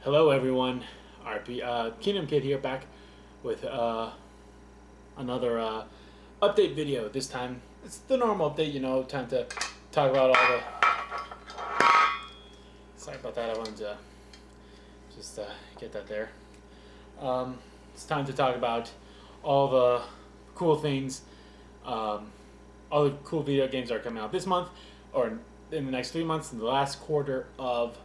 Hello, everyone. Kingdom Kid here, back with another update video. This time, it's the normal update. Time to talk about all the. Sorry about that. I wanted to just get that there. It's time to talk about all the cool things, all the cool video games that are coming out this month, or in the next 3 months, in the last quarter of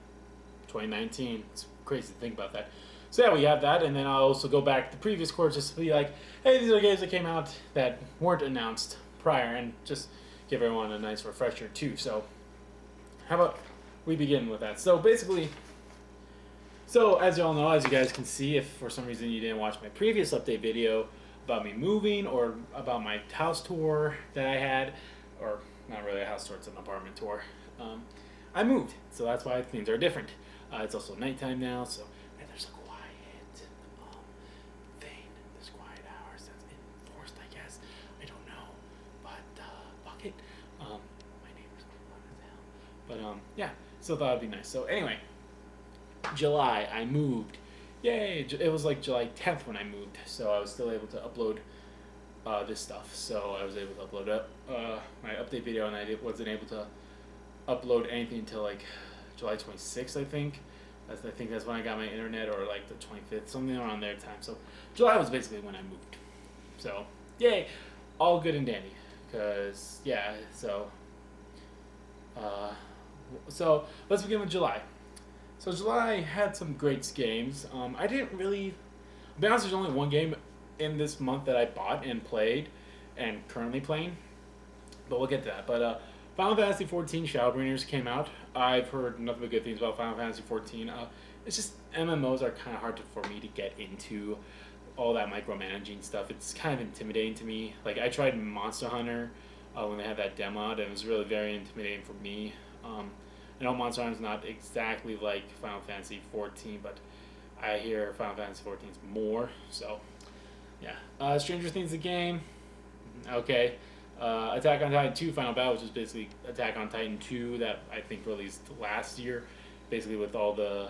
2019. It's crazy to think about that. So yeah, we have that, and then I'll also go back to the previous quarter just to be like, hey, these are games that came out that weren't announced prior, and just give everyone a nice refresher too. So how about we begin with that? So basically, as you all know, as you guys can see, if for some reason you didn't watch my previous update video about me moving or about my house tour that I had, or not really a house tour, it's an apartment tour. I moved, so that's why things are different. It's also nighttime now, so and there's a quiet thing. There's quiet hours that's enforced, I guess. I don't know, but fuck it. My neighbors are fun as hell. But yeah, so thought it'd be nice. So anyway, July I moved. Yay! It was like July 10th when I moved, so I was still able to upload this stuff. So I was able to upload my update video, and I wasn't able to upload anything until like July 26th, I think. I think that's when I got my internet, or like the 25th, something around there time. So July was basically when I moved. So yay, all good and dandy. Cause yeah, so let's begin with July. So July had some great games. I didn't really. To be honest, there's only one game in this month that I bought and played, and currently playing. But we'll get to that. But Final Fantasy XIV Shadowbringers came out. I've heard nothing but good things about Final Fantasy XIV. It's just MMOs are kind of hard for me to get into. All that micromanaging stuff, it's kind of intimidating to me. Like I tried Monster Hunter when they had that demo out, and it was really very intimidating for me. I know Monster Hunter is not exactly like Final Fantasy XIV, but I hear Final Fantasy XIV is more. So yeah, Stranger Things the game. Okay. Attack on Titan 2 Final Battle, which is basically Attack on Titan 2 that I think released last year, basically with all the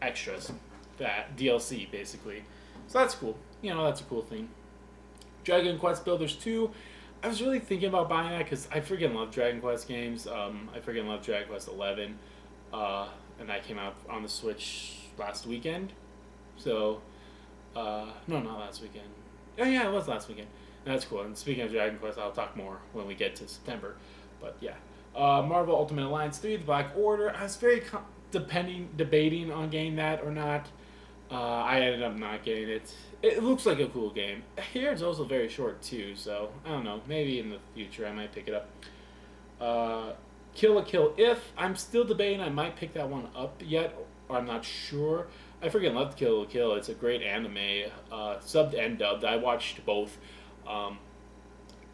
extras, that DLC basically. So that's cool. That's a cool thing. Dragon Quest Builders 2. I was really thinking about buying that because I freaking love Dragon Quest games. I freaking love Dragon Quest 11, and that came out on the Switch last weekend. So, no, not last weekend. Oh yeah, it was last weekend. That's cool. And speaking of Dragon Quest, I'll talk more when we get to September. But yeah, Marvel Ultimate Alliance 3: The Black Order. I was very debating on getting that or not. I ended up not getting it. It looks like a cool game. Here it's also very short too, so I don't know. Maybe in the future I might pick it up. Kill la Kill If. I'm still debating. I might pick that one up yet, or I'm not sure. I freaking loved Kill la Kill. It's a great anime, subbed and dubbed. I watched both.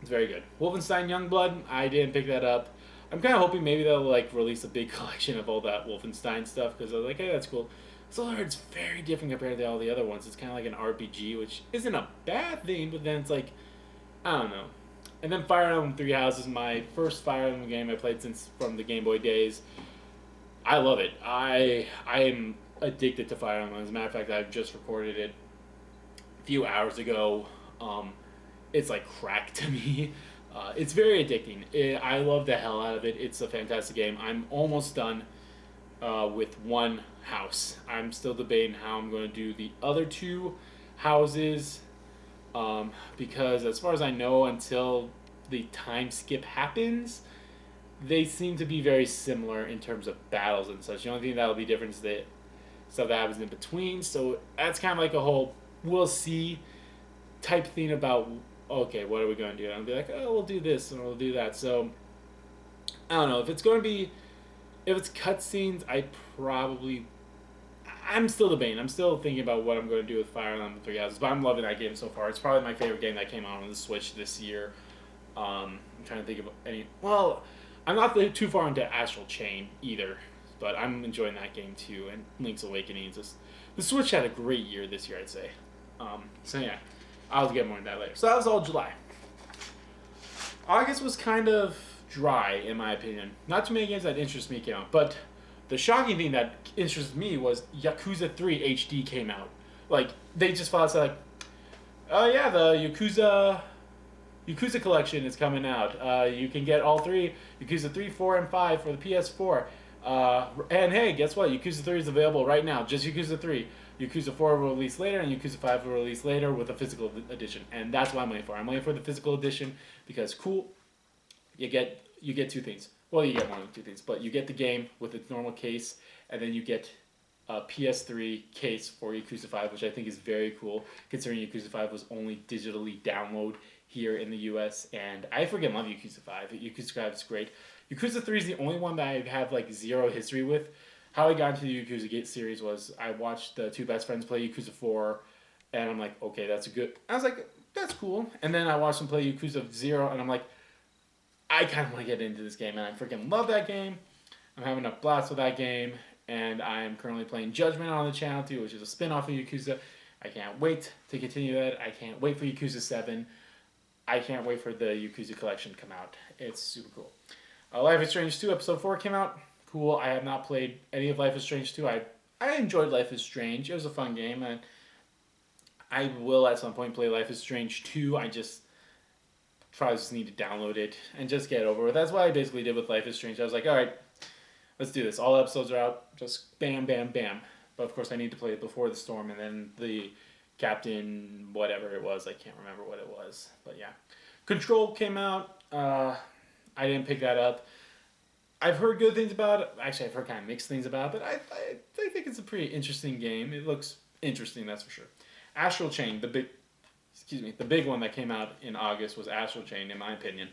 It's very good. Wolfenstein Youngblood. I didn't pick that up. I'm kind of hoping maybe they'll like release a big collection of all that Wolfenstein stuff because I was like, hey, that's cool. So it's very different compared to all the other ones. It's kind of like an RPG, which isn't a bad thing, but then it's like, I don't know. And then Fire Emblem Three Houses, my first Fire Emblem game I played since from the Game Boy days. I love it. I am addicted to Fire Emblem. As a matter of fact, I just recorded it a few hours ago. It's like crack to me. It's very addicting. I love the hell out of it. It's a fantastic game. I'm almost done with one house. I'm still debating how I'm going to do the other two houses because as far as I know, until the time skip happens, they seem to be very similar in terms of battles and such. The only thing that'll be different is the stuff that happens in between. So that's kind of like a whole we'll see type thing about, okay, what are we going to do? And I'll be like, oh, we'll do this and we'll do that. So I don't know if it's going to be. If it's cutscenes, I'm still debating. I'm still thinking about what I'm going to do with Fire Emblem Three Houses, but I'm loving that game so far. It's probably my favorite game that came out on the Switch this year. I'm trying to think of any. Well, I'm not too far into Astral Chain either, but I'm enjoying that game too. And Link's Awakening. The Switch had a great year this year, I'd say. So yeah, I'll get more into that later. So that was all July. August was kind of dry, in my opinion. Not too many games that interest me came out, but the shocking thing that interested me was Yakuza 3 HD came out. Like they just filed like, oh yeah, the Yakuza collection is coming out. You can get all three Yakuza 3, 4, and 5 for the PS4. And hey, guess what? Yakuza 3 is available right now. Just Yakuza 3. Yakuza 4 will release later, and Yakuza 5 will release later with a physical edition. And that's what I'm waiting for. I'm waiting for the physical edition because cool, you get two things. Well, you get more than two things, but you get the game with its normal case, and then you get a PS3 case for Yakuza 5, which I think is very cool, considering Yakuza 5 was only digitally download here in the US, and I freaking love Yakuza 5. Yakuza 5 is great. Yakuza 3 is the only one that I have like zero history with. How I got into the Yakuza Gate series was I watched the two best friends play Yakuza 4, and I'm like, okay, that's a good... I was like, that's cool. And then I watched them play Yakuza 0, and I'm like, I kind of want to get into this game, and I freaking love that game. I'm having a blast with that game, and I'm currently playing Judgment on the channel too, which is a spin-off of Yakuza. I can't wait to continue that. I can't wait for Yakuza 7. I can't wait for the Yakuza collection to come out. It's super cool. Life is Strange 2 Episode 4 came out. Cool. I have not played any of Life is Strange 2. I enjoyed Life is Strange. It was a fun game, and I will at some point play Life is Strange 2. I just probably just need to download it and just get it over with. That's what I basically did with Life is Strange. I was like, all right, let's do this. All episodes are out. Just bam, bam, bam. But of course, I need to play it before the storm, and then the Captain whatever it was. I can't remember what it was. But yeah. Control came out. I didn't pick that up. I've heard good things about it. Actually, I've heard kind of mixed things about it, but I think it's a pretty interesting game. It looks interesting, that's for sure. Astral Chain, the big one that came out in August was Astral Chain, in my opinion.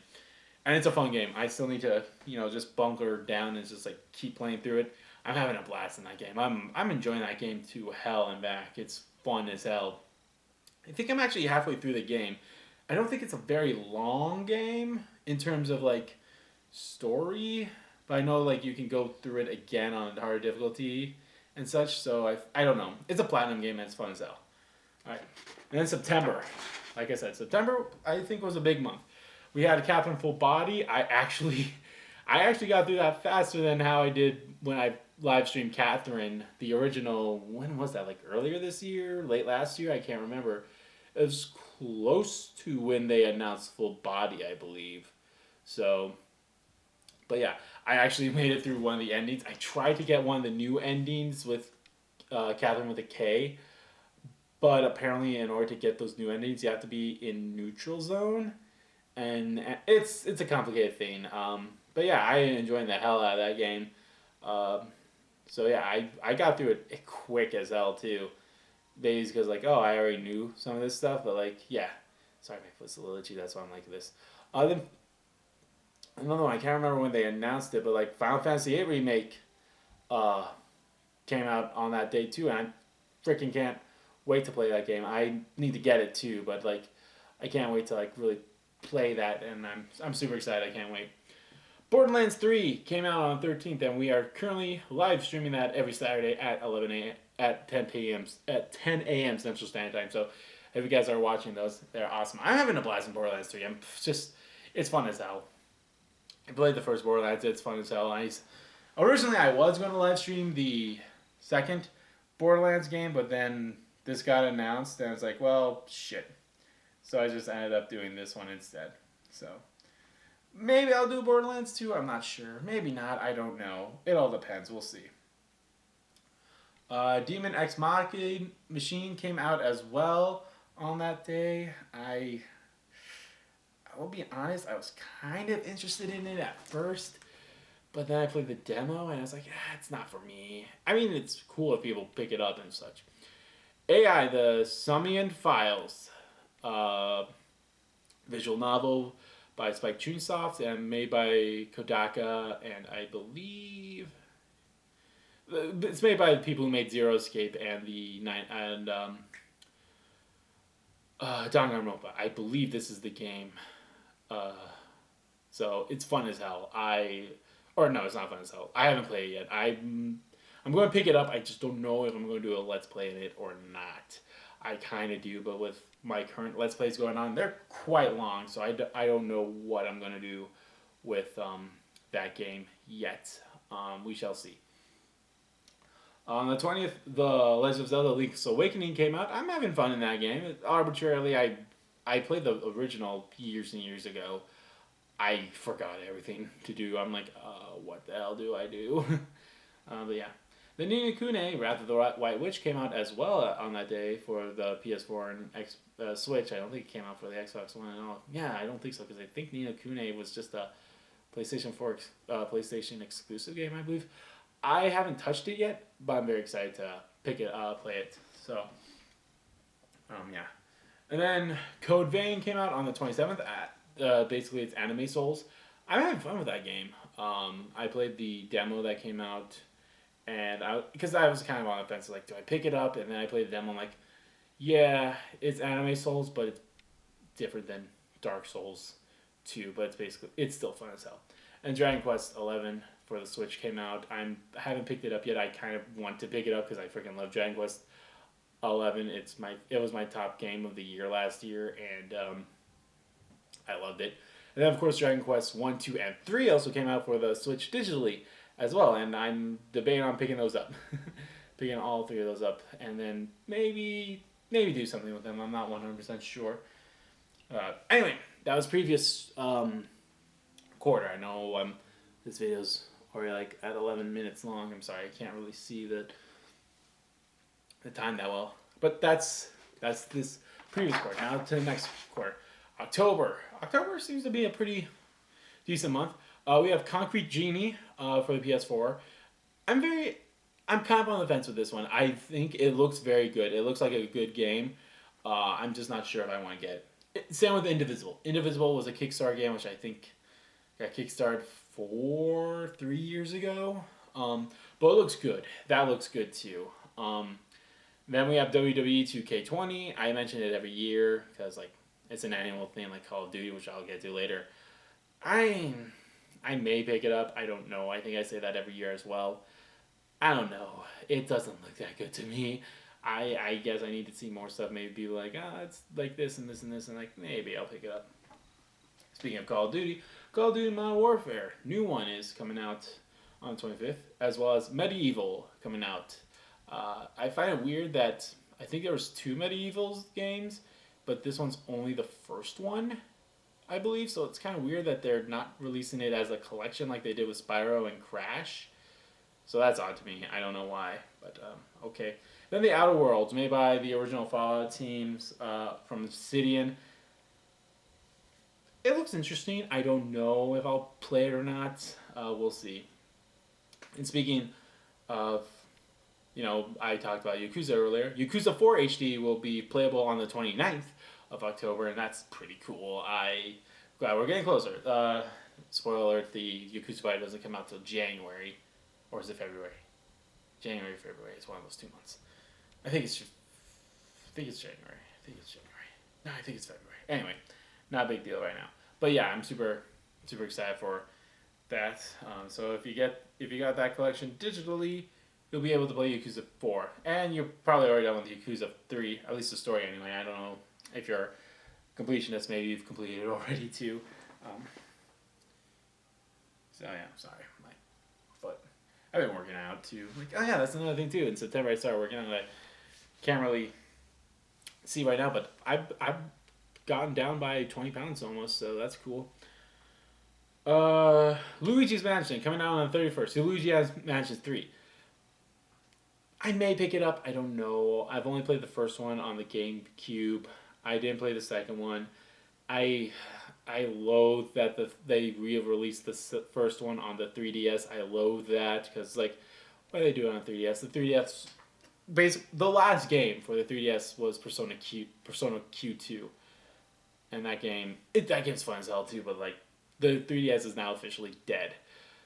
And it's a fun game. I still need to, just bunker down and just like keep playing through it. I'm having a blast in that game. I'm enjoying that game to hell and back. It's fun as hell. I think I'm actually halfway through the game. I don't think it's a very long game in terms of like story, but I know like you can go through it again on harder difficulty and such. So I don't know. It's a platinum game and it's fun as hell. All right, and then September. Like I said, September I think was a big month. We had Catherine Full Body. I actually got through that faster than how I did when I live streamed Catherine, the original. When was that? Like earlier this year, late last year? I can't remember. It was close to when they announced Full Body, I believe. So, but yeah, I actually made it through one of the endings. I tried to get one of the new endings with Catherine with a K, but apparently in order to get those new endings, you have to be in neutral zone, and it's a complicated thing. But yeah, I enjoyed the hell out of that game. So yeah, I got through it quick as hell too. Basically because like, oh, I already knew some of this stuff, but like, yeah. Sorry, my foot's a little itchy, that's why I'm like this. Then, another one, I can't remember when they announced it, but like Final Fantasy VIII Remake came out on that day too, and I freaking can't wait to play that game. I need to get it too, but like, I can't wait to like really play that, and I'm super excited. I can't wait. Borderlands 3 came out on the 13th, and we are currently live streaming that every Saturday at 11 a.m. at 10 a.m. Central Standard Time. So if you guys are watching those, they're awesome. I'm having a blast in Borderlands 3. It's fun as hell. I played the first Borderlands. It's fun as hell. Originally, I was going to live stream the second Borderlands game, but then this got announced, and I was like, well, shit. So I just ended up doing this one instead. So maybe I'll do Borderlands 2. I'm not sure. Maybe not. I don't know. It all depends. We'll see. Demon X Machine came out as well on that day. I will be honest, I was kind of interested in it at first, but then I played the demo and I was like, it's not for me. I mean, it's cool if people pick it up and such. AI, the Summian Files, visual novel by Spike Chunsoft and made by Kodaka, and I believe it's made by the people who made Zero Escape and Danganronpa. I believe this is the game. So it's fun as hell. No, it's not fun as hell. I haven't played it yet. I'm going to pick it up. I just don't know if I'm going to do a Let's Play in it or not. I kind of do, but with my current Let's Plays going on, they're quite long, so I don't know what I'm going to do with that game yet. We shall see. On the 20th, The Legend of Zelda: Link's Awakening came out. I'm having fun in that game. Arbitrarily, I played the original years and years ago. I forgot everything to do. I'm like, what the hell do I do? But yeah. The Ni no Kuni, Wrath of the White Witch, came out as well on that day for the PS4 and Switch. I don't think it came out for the Xbox One at all. Yeah, I don't think so, because I think Ni no Kuni was just a PlayStation 4 PlayStation exclusive game, I believe. I haven't touched it yet, but I'm very excited to play it. So, yeah. And then Code Vein came out on the 27th. Basically, it's Anime Souls. I'm having fun with that game. I played the demo that came out, and because I was kind of on the fence, like, do I pick it up? And then I played the demo. I'm like, yeah, it's Anime Souls, but it's different than Dark Souls 2. But it's still fun as hell. And Dragon Quest 11 for the Switch came out. I haven't picked it up yet. I kind of want to pick it up because I freaking love Dragon Quest 11. It was my top game of the year last year, and I loved it. And then of course Dragon Quest 1, 2, and 3 also came out for the Switch digitally as well, and I'm debating on picking those up. Picking all three of those up, and then maybe do something with them. I'm not 100% sure. Anyway, that was previous quarter. I know this video's already like at 11 minutes long. I'm sorry, I can't really see the time that well. But that's this previous quarter. Now to the next quarter. October. October seems to be a pretty decent month. We have Concrete Genie for the PS4. I'm kind of on the fence with this one. I think it looks very good. It looks like a good game. I'm just not sure if I want to get it. Same with Indivisible. Indivisible was a Kickstarter game, which I think got kickstarted 3 years ago. But it looks good. That looks good too. Then we have WWE 2K20. I mention it every year because like it's an annual thing like Call of Duty, which I'll get to later. I may pick it up. I don't know. I think I say that every year as well. I don't know. It doesn't look that good to me. I guess I need to see more stuff. Maybe be like, it's like this and this and this, and like maybe I'll pick it up. Speaking of Call of Duty Modern Warfare, new one is coming out on the 25th, as well as Medieval coming out. I find it weird that I think there was 2 Medieval games, but this one's only the first one, I believe. So it's kind of weird that they're not releasing it as a collection like they did with Spyro and Crash. So that's odd to me. I don't know why, but okay. Then The Outer Worlds, made by the original Fallout teams from Obsidian. It looks interesting. I don't know if I'll play it or not. We'll see. And speaking of, I talked about Yakuza earlier. Yakuza 4 HD will be playable on the 29th of October, and that's pretty cool. Glad we're getting closer. Spoiler alert, the Yakuza 5 doesn't come out till January. Or is it February? January, February. It's one of those 2 months. I think it's January. No, I think it's February. Anyway, not a big deal right now. But yeah, I'm super, super excited for that. So if you got that collection digitally, you'll be able to play Yakuza 4. And you're probably already done with Yakuza 3, at least the story anyway. I don't know if you're a completionist, maybe you've completed it already too. So yeah, sorry. My foot. I've been working out too. Like, oh yeah, that's another thing too. In September I started working out. I can't really see right now, but I've gotten down by 20 pounds almost, so that's cool. Luigi's Mansion coming out on the 31st. Luigi's Mansion 3. I may pick it up. I don't know. I've only played the first one on the GameCube. I didn't play the second one. I loathe that they re-released the first one on the 3DS. I loathe that because why do they do it on 3DS? The 3DS, the last game for the 3DS was Persona Q2, and that game's fun as hell too. But the 3DS is now officially dead,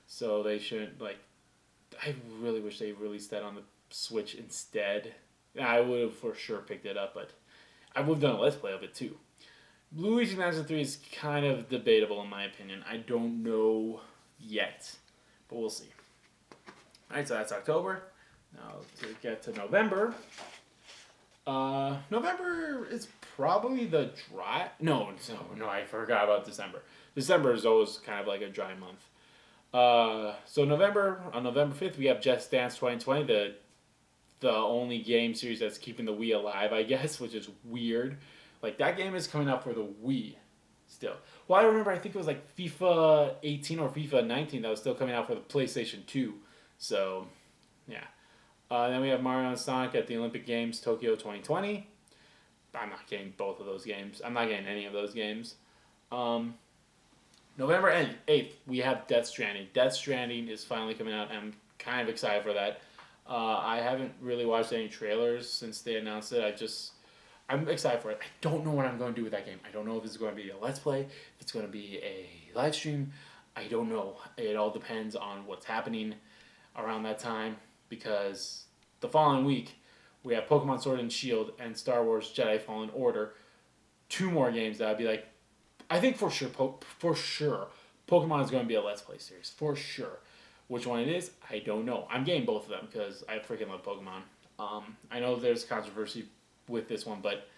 so they shouldn't I really wish they released that on the Switch instead. I would have for sure picked it up, but I would have done a Let's Play of it too. Luigi's Mansion 3 is kind of debatable in my opinion. I don't know yet, but we'll see. Alright, so that's October. Now to get to November. November is probably the dry... No, I forgot about December. December is always kind of like a dry month. So on November 5th, we have Just Dance 2020, the the only game series that's keeping the Wii alive, I guess, which is weird. Like that game is coming out for the Wii still. Well, I remember I think it was like FIFA 18 or FIFA 19 that was still coming out for the PlayStation 2. So, yeah. Then we have Mario and Sonic at the Olympic Games Tokyo 2020. I'm not getting both of those games. I'm not getting any of those games. Um, November 8th, we have Death Stranding. Death Stranding is finally coming out. I'm kind of excited for that. I haven't really watched any trailers since they announced it. I'm excited for it. I don't know what I'm going to do with that game. I don't know if it's going to be a Let's Play, if it's going to be a live stream. I don't know. It all depends on what's happening around that time because the following week we have Pokemon Sword and Shield and Star Wars Jedi Fallen Order. Two more games that I'd be like, I think for sure, Pokemon is going to be a Let's Play series. For sure. Which one it is, I don't know. I'm getting both of them because I freaking love Pokemon. I know there's controversy with this one, but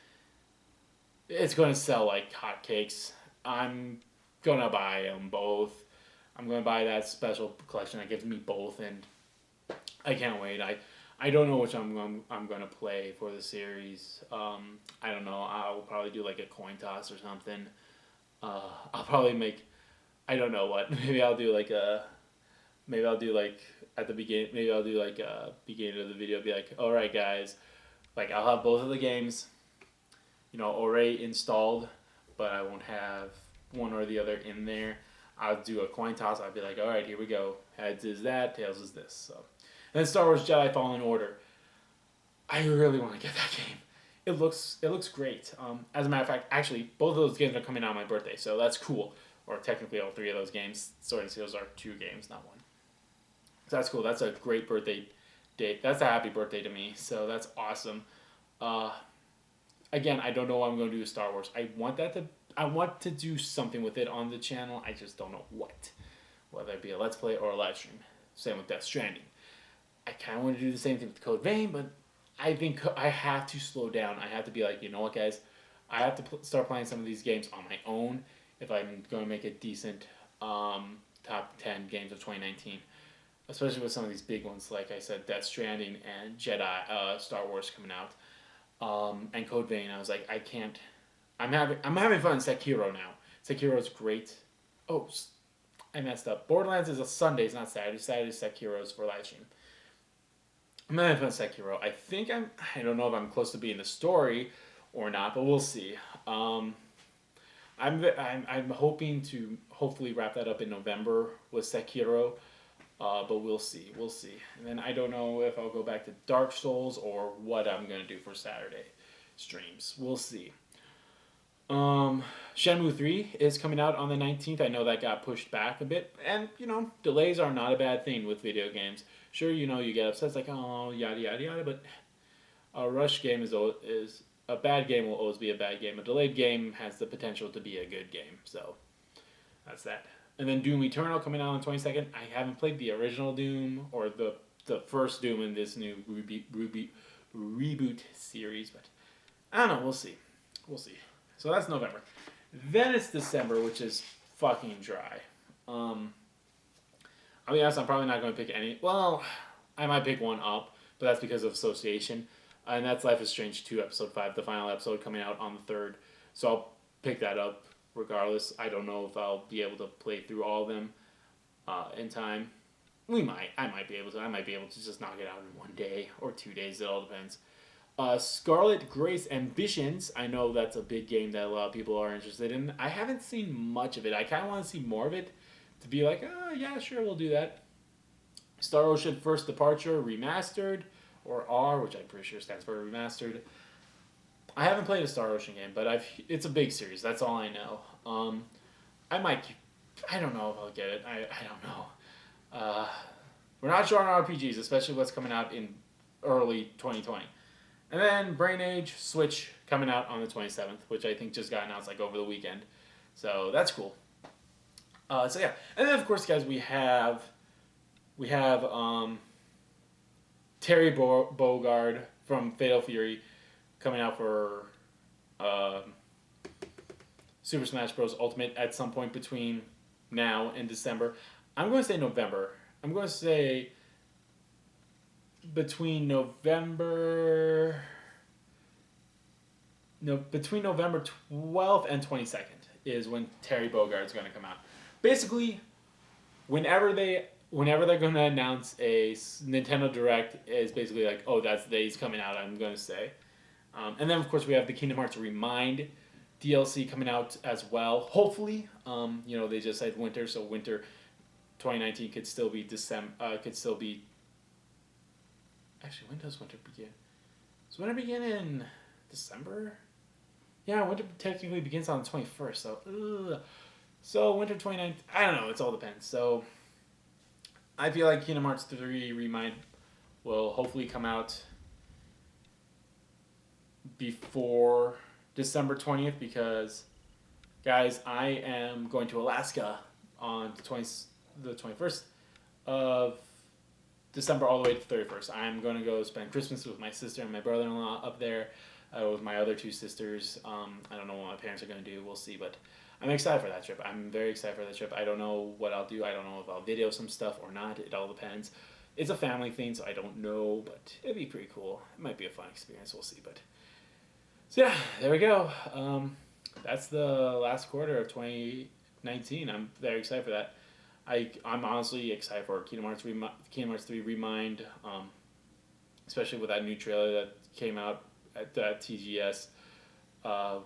it's going to sell like hotcakes. I'm going to buy them both. I'm going to buy that special collection that gives me both, and I can't wait. I don't know which I'm going to play for the series. I don't know. I'll probably do like a coin toss or something. I'll probably make, I don't know what. Maybe I'll do like at the beginning. Maybe I'll do like a beginning of the video. Be like, all right, guys. Like I'll have both of the games, already installed, but I won't have one or the other in there. I'll do a coin toss. I'll be like, all right, here we go. Heads is that, tails is this. So, and then Star Wars Jedi Fallen Order. I really want to get that game. It looks great. As a matter of fact, actually, both of those games are coming out on my birthday, so that's cool. Or technically, all three of those games, Sword and Seals, are 2 games, not 1. So that's cool. That's a great birthday date. That's a happy birthday to me. So that's awesome. Again, I don't know what I'm going to do with Star Wars. I want to do something with it on the channel. I just don't know what. Whether it be a Let's Play or a live stream. Same with Death Stranding. I kind of want to do the same thing with Code Vein, but I think I have to slow down. I have to be like, you know what, guys? I have to start playing some of these games on my own if I'm going to make a decent top 10 games of 2019. Especially with some of these big ones, like I said, Death Stranding and Jedi, Star Wars coming out, and Code Vein. I was like, I can't. I'm having fun in Sekiro now. Sekiro's great. Oh, I messed up. Borderlands is a Sunday, it's not Saturday. Saturday Sekiro's for live stream. I'm having fun in Sekiro. I don't know if I'm close to being the story or not, but we'll see. I'm hoping to hopefully wrap that up in November with Sekiro. But we'll see. And then I don't know if I'll go back to Dark Souls or what I'm going to do for Saturday streams. We'll see. Shenmue 3 is coming out on the 19th. I know that got pushed back a bit. And, delays are not a bad thing with video games. Sure, you get upset. It's like, oh, yada, yada, yada. But a rush game is a bad game will always be a bad game. A delayed game has the potential to be a good game. So that's that. And then Doom Eternal coming out on the 22nd. I haven't played the original Doom or the first Doom in this new reboot series, but I don't know. We'll see. So that's November. Then it's December, which is fucking dry. I'll be honest, I'm probably not going to pick any. Well, I might pick one up, but that's because of association. And that's Life is Strange 2, Episode 5, the final episode coming out on the 3rd. So I'll pick that up. Regardless, I don't know if I'll be able to play through all of them in time. I might be able to. I might be able to just knock it out in 1 day or 2 days. It all depends. Scarlet Grace Ambitions. I know that's a big game that a lot of people are interested in. I haven't seen much of it. I kind of want to see more of it to be like, oh, yeah, sure, we'll do that. Star Ocean First Departure Remastered, or R, which I'm pretty sure stands for Remastered. I haven't played a Star Ocean game, but it's a big series. That's all I know. I don't know if I'll get it. I don't know. We're not sure on RPGs, especially what's coming out in early 2020. And then Brain Age Switch coming out on the 27th, which I think just got announced like over the weekend. So that's cool. So yeah, and then of course, guys, we have Terry Bogard from Fatal Fury coming out for Super Smash Bros. Ultimate at some point between now and December. I'm going to say November. I'm going to say between November. No, between November 12th and 22nd is when Terry Bogard is going to come out. Basically, whenever they're going to announce a Nintendo Direct, is basically like, oh, that's the day he's coming out. I'm going to say, and then of course we have the Kingdom Hearts Remind DLC coming out as well. Hopefully, they just said winter, so winter 2019 could still be December. Could still be. Actually, when does winter begin? Does winter begin in December? Yeah, winter technically begins on the 21st. So winter 2019. I don't know. It all depends. So I feel like Kingdom Hearts 3 Remind will hopefully come out before December 20th because, guys, I am going to Alaska on the 21st of December all the way to the 31st. I'm going to go spend Christmas with my sister and my brother-in-law up there with my other two sisters. I don't know what my parents are going to do. We'll see, but I'm excited for that trip. I'm very excited for that trip. I don't know what I'll do. I don't know if I'll video some stuff or not. It all depends. It's a family thing, so I don't know, but it'd be pretty cool. It might be a fun experience. We'll see, but... So yeah, there we go. That's the last quarter of 2019. I'm very excited for that. I'm honestly excited for Kingdom Hearts 3 Remind, especially with that new trailer that came out at TGS,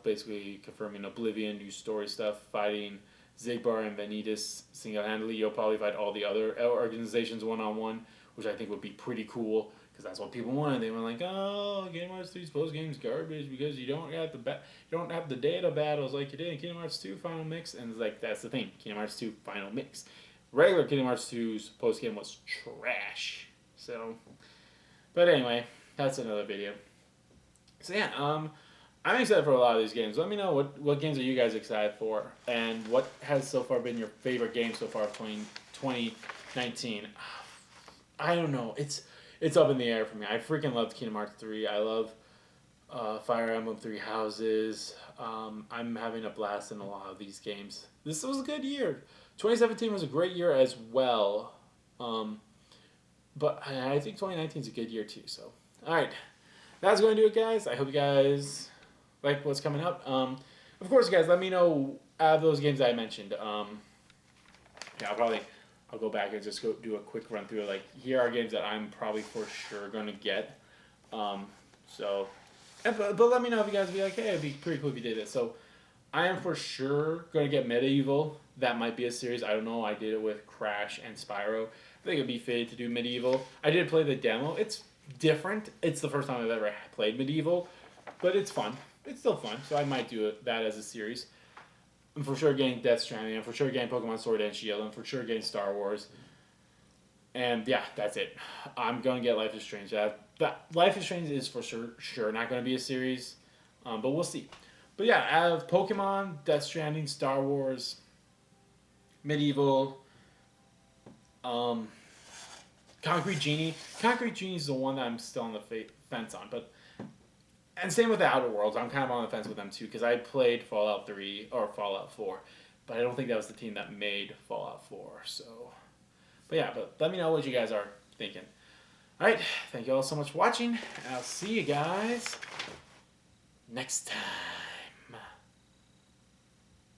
basically confirming Oblivion, new story stuff, fighting Zigbar and Vanitas single-handedly. You'll probably fight all the other organizations one-on-one, which I think would be pretty cool. Because that's what people wanted. They were like, "Oh, Kingdom Hearts 3's post game's garbage because you don't have the data battles like you did in Kingdom Hearts 2 Final Mix." And it's like that's the thing, Kingdom Hearts 2 Final Mix. Regular Kingdom Hearts 2's post game was trash. So, but anyway, that's another video. So yeah, I'm excited for a lot of these games. Let me know what games are you guys excited for, and what has so far been your favorite game so far of 2019. I don't know. It's up in the air for me. I freaking loved Kingdom Hearts 3. I love Fire Emblem 3 Houses. I'm having a blast in a lot of these games. This was a good year. 2017 was a great year as well. But I think 2019 is a good year too. So, alright. That's going to do it, guys. I hope you guys like what's coming up. Of course, guys, let me know out of those games that I mentioned. I'll go back and just go do a quick run through. Like, here are games that I'm probably for sure going to get. But let me know if you guys be like, hey, it'd be pretty cool if you did this. So, I am for sure going to get Medieval. That might be a series. I don't know. I did it with Crash and Spyro. I think it'd be fitted to do Medieval. I did play the demo. It's different. It's the first time I've ever played Medieval. But it's fun. It's still fun. So, I might do that as a series. I'm for sure getting Death Stranding. I'm for sure getting Pokemon Sword and Shield. I'm for sure getting Star Wars. And yeah, that's it. I'm going to get Life is Strange. Life is Strange is for sure not going to be a series. But we'll see. But yeah, out of Pokemon, Death Stranding, Star Wars, Medieval, Concrete Genie. Concrete Genie is the one that I'm still on the fence on. And same with the Outer Worlds. I'm kind of on the fence with them too because I played Fallout 3 or Fallout 4, but I don't think that was the team that made Fallout 4. So, but let me know what you guys are thinking. All right, thank you all so much for watching, and I'll see you guys next time.